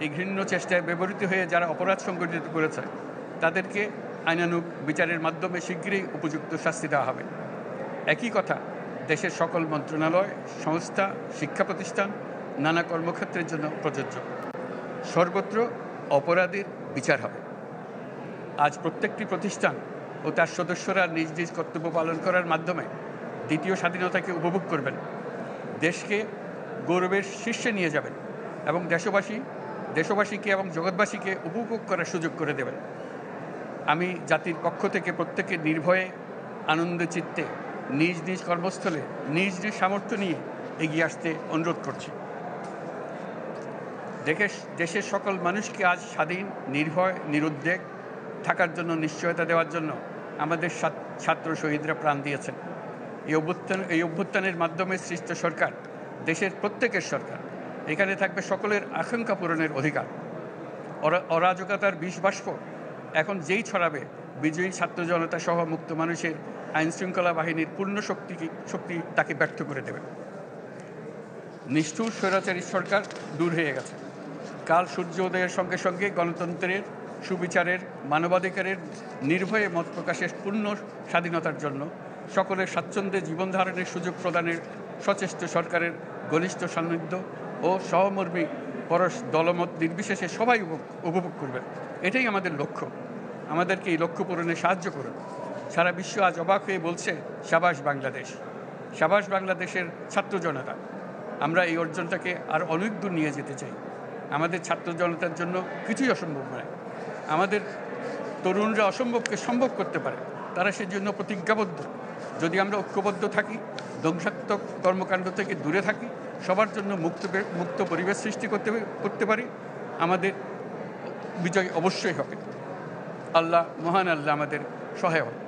এই ঘৃণ্য চেষ্টায় ব্যবহৃত হয়ে যারা অপরাধ সংগঠিত করেছে তাদেরকে আইনানুগ বিচারের মাধ্যমে শীঘ্রই উপযুক্ত শাস্তি দেওয়া হবে। একই কথা দেশের সকল মন্ত্রণালয়, সংস্থা, শিক্ষা প্রতিষ্ঠান, নানা কর্মক্ষেত্রের জন্য প্রযোজ্য। সর্বত্র অপরাধীর বিচার হবে। আজ প্রত্যেকটি প্রতিষ্ঠান ও তার সদস্যরা নিজ নিজ কর্তব্য পালন করার মাধ্যমে দ্বিতীয় স্বাধীনতাকে উপভোগ করবেন, দেশকে গৌরবের শীর্ষে নিয়ে যাবেন এবং দেশবাসীকে এবং জগৎবাসীকে উপভোগ করার সুযোগ করে দেবেন। আমি জাতির পক্ষ থেকে প্রত্যেকে নির্ভয়ে আনন্দ চিত্তে নিজ নিজ কর্মস্থলে নিজ নিজ সামর্থ্য নিয়ে এগিয়ে আসতে অনুরোধ করছি। দেশের সকল মানুষকে আজ স্বাধীন, নির্ভয়, নিরুদ্বেগ থাকার জন্য নিশ্চয়তা দেওয়ার জন্য আমাদের ছাত্র শহীদরা প্রাণ দিয়েছেন। এই অভ্যুত্থানের মাধ্যমে সৃষ্ট সরকার দেশের প্রত্যেকের সরকার। এখানে থাকবে সকলের আকাঙ্ক্ষা পূরণের অধিকার। অরাজকতার বিষবাষ্প এখন যেই ছড়াবে, বিজয়ী ছাত্র জনতা সহ মুক্ত মানুষের আইনশৃঙ্খলা বাহিনীর পূর্ণ শক্তি তাকে ব্যর্থ করে দেবে। নিষ্ঠুর স্বৈরাচারী সরকার দূর হয়ে গেছে। কাল সূর্য উদয়ের সঙ্গে সঙ্গে গণতন্ত্রের, সুবিচারের, মানবাধিকারের নির্ভয়ে মত প্রকাশের পূর্ণ স্বাধীনতার জন্য সকলের স্বাচ্ছন্দ্যে জীবন ধারণের সুযোগ প্রদানের সচেষ্ট সরকারের ঘনিষ্ঠ সান্নিধ্য ও সহমর্মী পরশ দলমত নির্বিশেষে সবাই উপভোগ করবেন। এটাই আমাদের লক্ষ্য। আমাদেরকে এই লক্ষ্য পূরণে সাহায্য করুন। সারা বিশ্ব আজ অবাক হয়ে বলছে, সাবাস বাংলাদেশ, সাবাস বাংলাদেশের ছাত্র জনতা। আমরা এই অর্জনটাকে আর অনেক দূর নিয়ে যেতে চাই। আমাদের ছাত্র জনতার জন্য কিছুই অসম্ভব নয়। আমাদের তরুণরা অসম্ভবকে সম্ভব করতে পারে, তারা সেজন্য প্রতিজ্ঞাবদ্ধ। যদি আমরা ঐক্যবদ্ধ থাকি, ধ্বংসাত্মক কর্মকাণ্ড থেকে দূরে থাকি, সবার জন্য মুক্ত পরিবেশ সৃষ্টি করতে পারি, আমাদের বিজয় অবশ্যই হবে। আল্লাহ, মহান আল্লাহ আমাদের সহায় হবে।